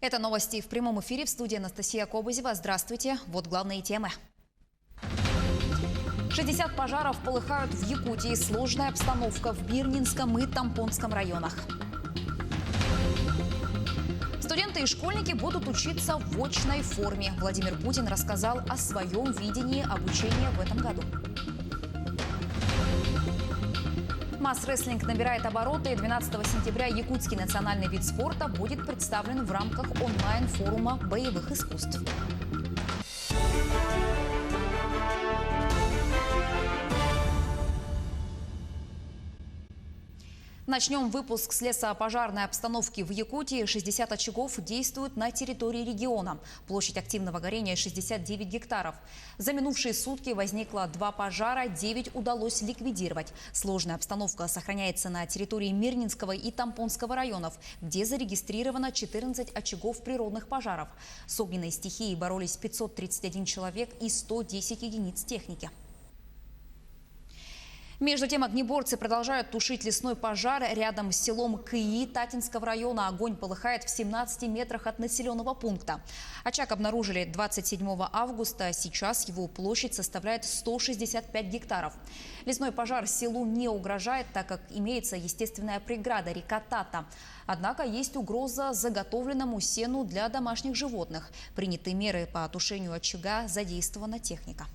Это новости в прямом эфире. В студии Анастасия Кобызева. Здравствуйте. Вот главные темы. 60 пожаров полыхают в Якутии. Сложная обстановка в Мирнинском и Тампонском районах. Студенты и школьники будут учиться в очной форме. Владимир Путин рассказал о своем видении обучения в этом году. Масс-рестлинг набирает обороты. 12 сентября якутский национальный вид спорта будет представлен в рамках онлайн-форума боевых искусств. Начнем выпуск с лесопожарной обстановки в Якутии. 60 очагов действуют на территории региона. Площадь активного горения 69 гектаров. За минувшие сутки возникло 2 пожара, 9 удалось ликвидировать. Сложная обстановка сохраняется на территории Мирнинского и Тампонского районов, где зарегистрировано 14 очагов природных пожаров. С огненной стихией боролись 531 человек и 110 единиц техники. Между тем, огнеборцы продолжают тушить лесной пожар рядом с селом Кыи Татинского района. Огонь полыхает в 17 метрах от населенного пункта. Очаг обнаружили 27 августа. Сейчас его площадь составляет 165 гектаров. Лесной пожар селу не угрожает, так как имеется естественная преграда – река Тата. Однако есть угроза заготовленному сену для домашних животных. Приняты меры по тушению очага, задействована техника.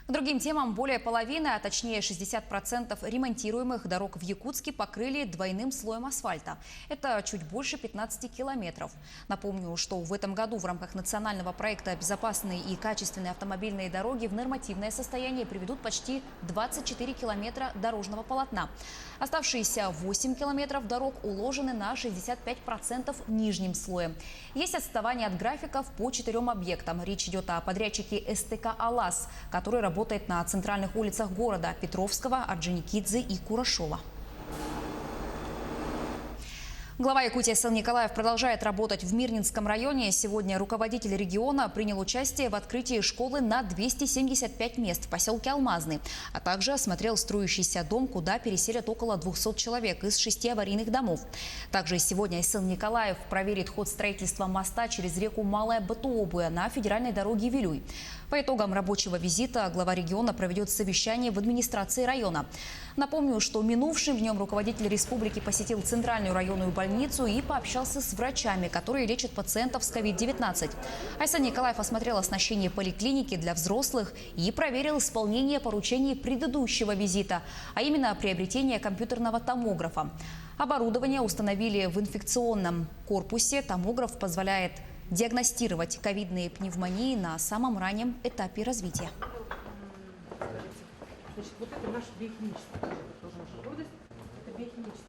К другим темам, более половины, а точнее 60% ремонтируемых дорог в Якутске покрыли двойным слоем асфальта. Это чуть больше 15 километров. Напомню, что в этом году в рамках национального проекта «Безопасные и качественные автомобильные дороги» в нормативное состояние приведут почти 24 километра дорожного полотна. Оставшиеся 8 километров дорог уложены на 65% нижним слоем. Есть отставание от графиков по 4 объектам. Речь идет о подрядчике СТК «Алас», который работает на центральных улицах города – Петровского, Орджоникидзе и Курашова. Глава Якутии Сан Николаев продолжает работать в Мирнинском районе. Сегодня руководитель региона принял участие в открытии школы на 275 мест в поселке Алмазный, а также осмотрел строящийся дом, куда переселят около 200 человек из 6 аварийных домов. Также сегодня Сан Николаев проверит ход строительства моста через реку Малая Батуобуя на федеральной дороге Вилюй. По итогам рабочего визита глава региона проведет совещание в администрации района. Напомню, что минувшим днем руководитель республики посетил центральную районную больницу и пообщался с врачами, которые лечат пациентов с COVID-19. Айсан Николаев осмотрел оснащение поликлиники для взрослых и проверил исполнение поручений предыдущего визита, а именно приобретение компьютерного томографа. Оборудование установили в инфекционном корпусе. Томограф позволяет диагностировать ковидные пневмонии на самом раннем этапе развития. Значит, вот это наша биохимическая, тоже наша гордость, это биохимическая.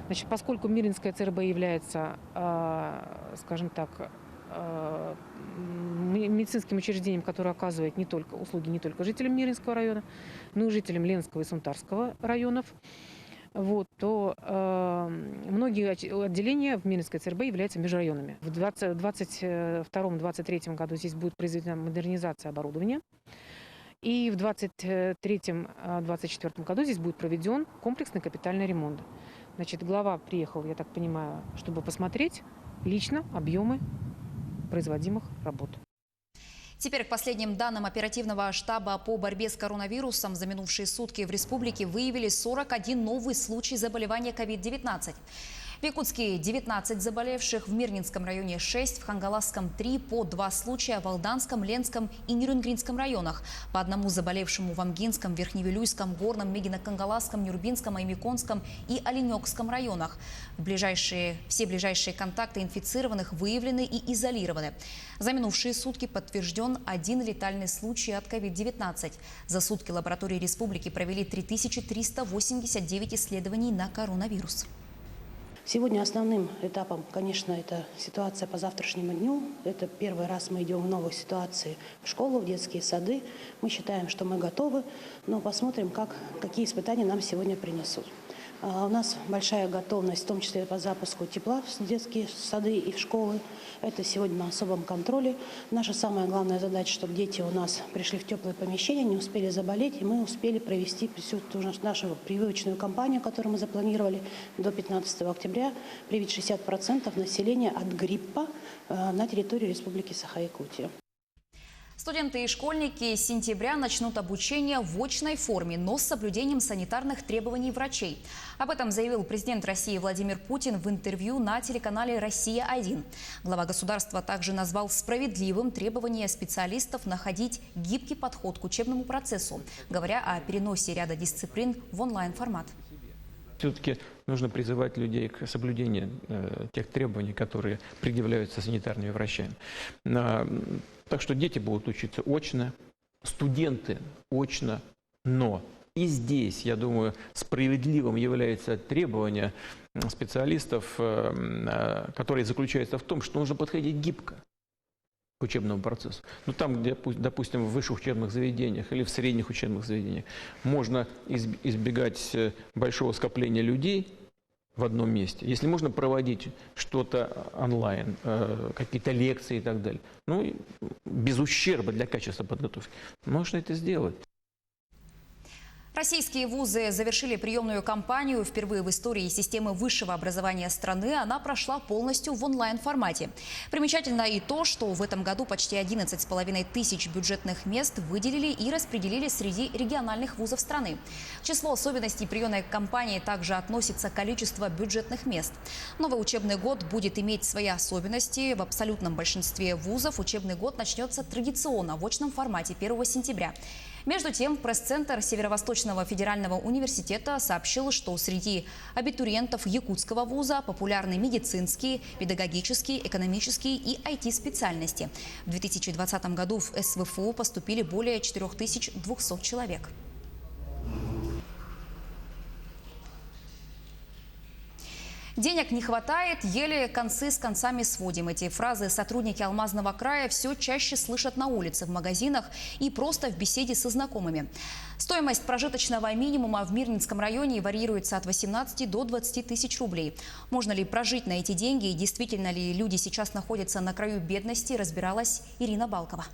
Значит, поскольку Мирнинская ЦРБ является, скажем так, медицинским учреждением, которое оказывает услуги не только жителям Мирнинского района, но и жителям Ленинского и Сунтарского районов, то многие отделения в Мирнинской ЦРБ являются межрайонами. В 2022-2023 году здесь будет произведена модернизация оборудования. И в 2023-2024 году здесь будет проведен комплексный капитальный ремонт. Значит, глава приехал, я так понимаю, чтобы посмотреть лично объемы производимых работ. Теперь к последним данным оперативного штаба по борьбе с коронавирусом. За минувшие сутки в республике выявили 41 новый случай заболевания COVID-19. В Якутске 19 заболевших, в Мирнинском районе 6, в Хангаласском 3, по 2 случая в Алданском, Ленском и Нерюнгринском районах, по одному заболевшему в Амгинском, Верхневилюйском, Горном, Мегино-Кангаласском, Нюрбинском, Аймиконском и Оленёкском районах. Все ближайшие контакты инфицированных выявлены и изолированы. За минувшие сутки подтвержден 1 летальный случай от COVID-19. За сутки лаборатории республики провели 3389 исследований на коронавирус. Сегодня основным этапом, конечно, это ситуация по завтрашнему дню. Это первый раз мы идем в новой ситуации в школу, в детские сады. Мы считаем, что мы готовы, но посмотрим, какие испытания нам сегодня принесут. У нас большая готовность, в том числе по запуску тепла в детские сады и в школы. Это сегодня на особом контроле. Наша самая главная задача, чтобы дети у нас пришли в теплые помещения, не успели заболеть, и мы успели провести всю ту нашу прививочную кампанию, которую мы запланировали до 15 октября, привить 60% населения от гриппа на территории Республики Саха-Якутия. Студенты и школьники с сентября начнут обучение в очной форме, но с соблюдением санитарных требований врачей. Об этом заявил президент России Владимир Путин в интервью на телеканале «Россия-1». Глава государства также назвал справедливым требование специалистов находить гибкий подход к учебному процессу, говоря о переносе ряда дисциплин в онлайн-формат. Все-таки нужно призывать людей к соблюдению тех требований, которые предъявляются санитарными врачами. Так что дети будут учиться очно, студенты очно, но и здесь, я думаю, справедливым является требование специалистов, которое заключается в том, что нужно подходить гибко к учебному процессу. Но там, где, допустим, в высших учебных заведениях или в средних учебных заведениях можно избегать большого скопления людей в одном месте, если можно проводить что-то онлайн, какие-то лекции и так далее, ну, без ущерба для качества подготовки, можно это сделать. Российские вузы завершили приемную кампанию. Впервые в истории системы высшего образования страны она прошла полностью в онлайн-формате. Примечательно и то, что в этом году почти 11,5 тысяч бюджетных мест выделили и распределили среди региональных вузов страны. К числу особенностей приемной кампании также относится количество бюджетных мест. Новый учебный год будет иметь свои особенности. В абсолютном большинстве вузов учебный год начнется традиционно в очном формате 1 сентября. Между тем, пресс-центр Северо-Восточного федерального университета сообщил, что среди абитуриентов якутского вуза популярны медицинские, педагогические, экономические и IT-специальности. В 2020 году в СВФУ поступили более 4200 человек. Денег не хватает, еле концы с концами сводим. Эти фразы сотрудники Алмазного края все чаще слышат на улице, в магазинах и просто в беседе со знакомыми. Стоимость прожиточного минимума в Мирнинском районе варьируется от 18 до 20 тысяч рублей. Можно ли прожить на эти деньги и действительно ли люди сейчас находятся на краю бедности, разбиралась Ирина Балкова.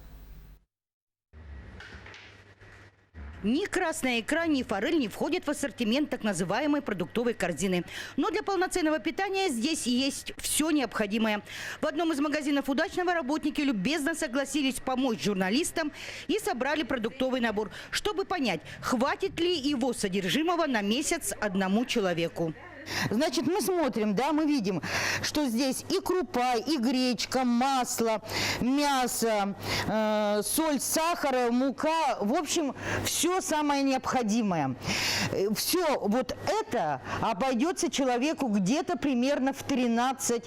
Ни красная икра, ни форель не входят в ассортимент так называемой продуктовой корзины. Но для полноценного питания здесь есть все необходимое. В одном из магазинов «Удачного» работники любезно согласились помочь журналистам и собрали продуктовый набор, чтобы понять, хватит ли его содержимого на месяц одному человеку. Значит, мы смотрим, да, мы видим, что здесь и крупа, и гречка, масло, мясо, соль, сахар, мука, в общем, все самое необходимое. Все вот это обойдется человеку где-то примерно в 13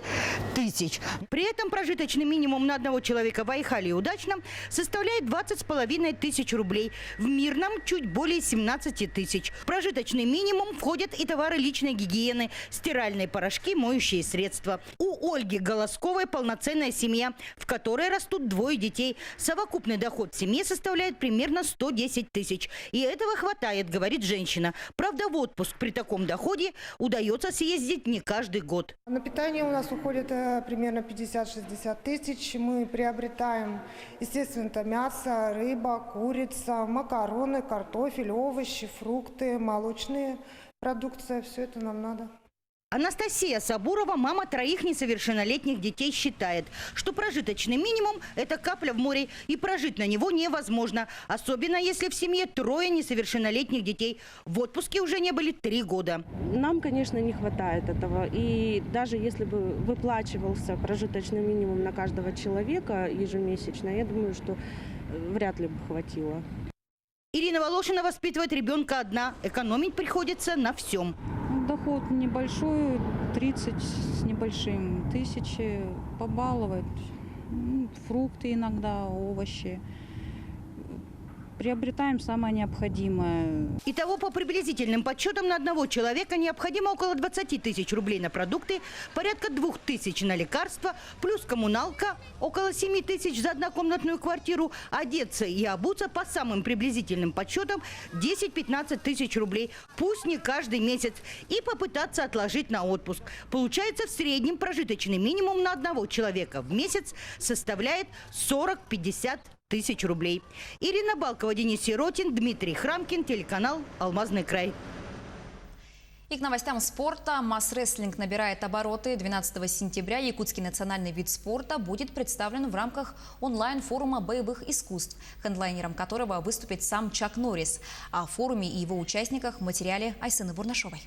тысяч. При этом прожиточный минимум на одного человека в Айхале и Удачном составляет 20,5 тысяч рублей. В Мирном чуть более 17 тысяч. В прожиточный минимум входят и товары личной гигиены, стиральные порошки, моющие средства. У Ольги Голосковой полноценная семья, в которой растут 2 детей. Совокупный доход в семье составляет примерно 110 тысяч. И этого хватает, говорит женщина. Правда, в отпуск при таком доходе удается съездить не каждый год. На питание у нас уходит примерно 50-60 тысяч. Мы приобретаем, естественно, это мясо, рыба, курица, макароны, картофель, овощи, фрукты, молочные продукция. Все это нам надо. Анастасия Сабурова, мама 3 несовершеннолетних детей, считает, что прожиточный минимум – это капля в море, и прожить на него невозможно. Особенно, если в семье 3 несовершеннолетних детей. В отпуске уже не были 3 года. Нам, конечно, не хватает этого. И даже если бы выплачивался прожиточный минимум на каждого человека ежемесячно, я думаю, что вряд ли бы хватило. Ирина Волошина воспитывает ребенка одна. Экономить приходится на всем. Доход небольшой, 30 с небольшим тысячи, побаловать. Фрукты иногда, овощи. Приобретаем самое необходимое. Итого, по приблизительным подсчетам, на одного человека необходимо около 20 тысяч рублей на продукты, порядка 2 тысяч на лекарства, плюс коммуналка, около 7 тысяч за однокомнатную квартиру, одеться и обуться по самым приблизительным подсчетам 10-15 тысяч рублей, пусть не каждый месяц, и попытаться отложить на отпуск. Получается, в среднем прожиточный минимум на одного человека в месяц составляет 40-50 тысяч рублей. Ирина Балкова, Денис Сиротин, Дмитрий Храмкин, телеканал «Алмазный край». И к новостям спорта. Масс-рестлинг набирает обороты. 12 сентября якутский национальный вид спорта будет представлен в рамках онлайн-форума боевых искусств, хедлайнером которого выступит сам Чак Норрис. О форуме и его участниках в материале Айсены Бурнашовой.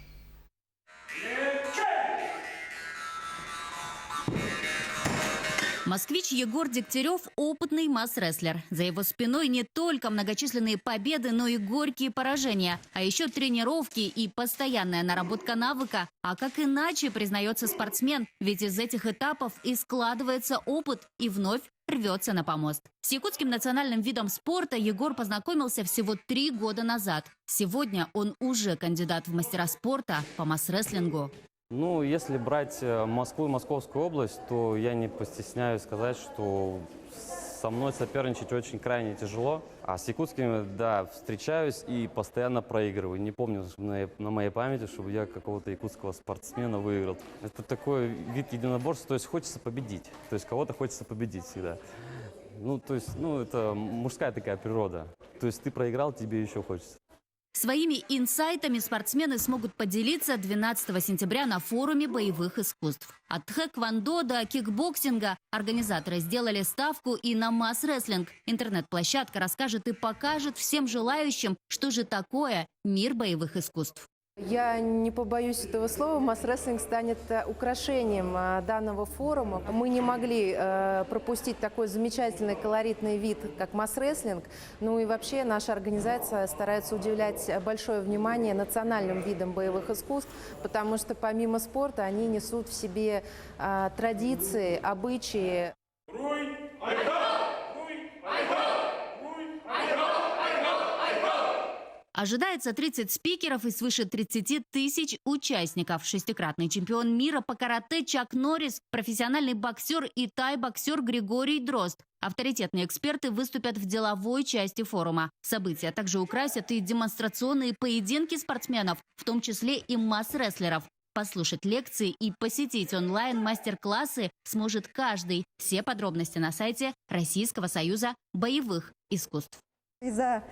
Москвич Егор Дегтярев – опытный масс-рестлер. За его спиной не только многочисленные победы, но и горькие поражения. А еще тренировки и постоянная наработка навыка. А как иначе, признается спортсмен, ведь из этих этапов и складывается опыт и вновь рвется на помост. С якутским национальным видом спорта Егор познакомился всего 3 года назад. Сегодня он уже кандидат в мастера спорта по масс-рестлингу. Ну, если брать Москву и Московскую область, то я не постесняюсь сказать, что со мной соперничать очень крайне тяжело. А с якутскими, да, встречаюсь и постоянно проигрываю. Не помню на моей памяти, чтобы я какого-то якутского спортсмена выиграл. Это такой вид единоборства, то есть хочется победить. То есть кого-то хочется победить всегда. Ну, то есть, это мужская такая природа. То есть ты проиграл, тебе еще хочется. Своими инсайтами спортсмены смогут поделиться 12 сентября на форуме боевых искусств. От тхэквондо до кикбоксинга организаторы сделали ставку и на масс-рестлинг. Интернет-площадка расскажет и покажет всем желающим, что же такое мир боевых искусств. Я не побоюсь этого слова, масс-рестлинг станет украшением данного форума. Мы не могли пропустить такой замечательный колоритный вид, как масс-рестлинг. Ну и вообще наша организация старается уделять большое внимание национальным видам боевых искусств, потому что помимо спорта они несут в себе традиции, обычаи. Ожидается 30 спикеров и свыше 30 тысяч участников. 6-кратный чемпион мира по карате Чак Норрис, профессиональный боксер и тай-боксер Григорий Дрозд. Авторитетные эксперты выступят в деловой части форума. События также украсят и демонстрационные поединки спортсменов, в том числе и масс-рестлеров. Послушать лекции и посетить онлайн-мастер-классы сможет каждый. Все подробности на сайте Российского союза боевых искусств. Из-за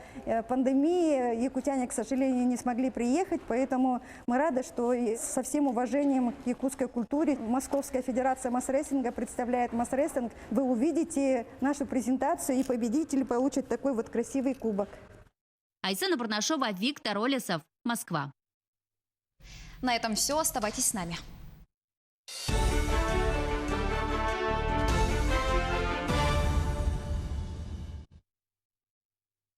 пандемии якутяне, к сожалению, не смогли приехать, поэтому мы рады, что со всем уважением к якутской культуре Московская федерация масс-рестлинга представляет масс-рестлинг. Вы увидите нашу презентацию, и победители получат такой вот красивый кубок. Айсена Бурнашова, Виктор Олесов, Москва. На этом все. Оставайтесь с нами.